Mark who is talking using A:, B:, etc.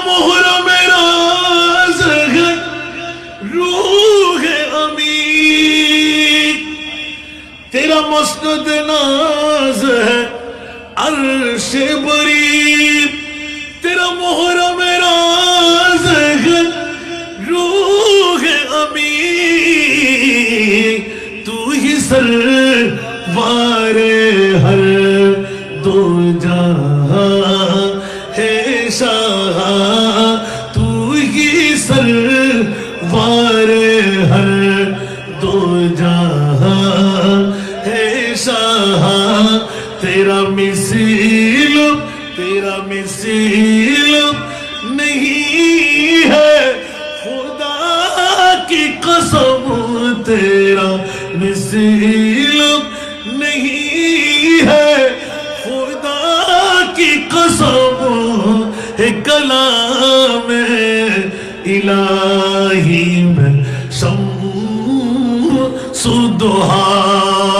A: محرم راز ہے روح امین، تیرا مسند ناز ہے عرش بری، تیرا محرم راز ہے روح امین، تو ہی سروار ہر دو جہاں ہے شاہ، تو ہی سروار ہر دو جہاں ہے شاہ، تیرا مثیل نہیں ہے خدا کی قسم، تیرا مثیل نہیں ہے خدا کی قسم، ہے کلام الہی میں شمس الضحیٰ،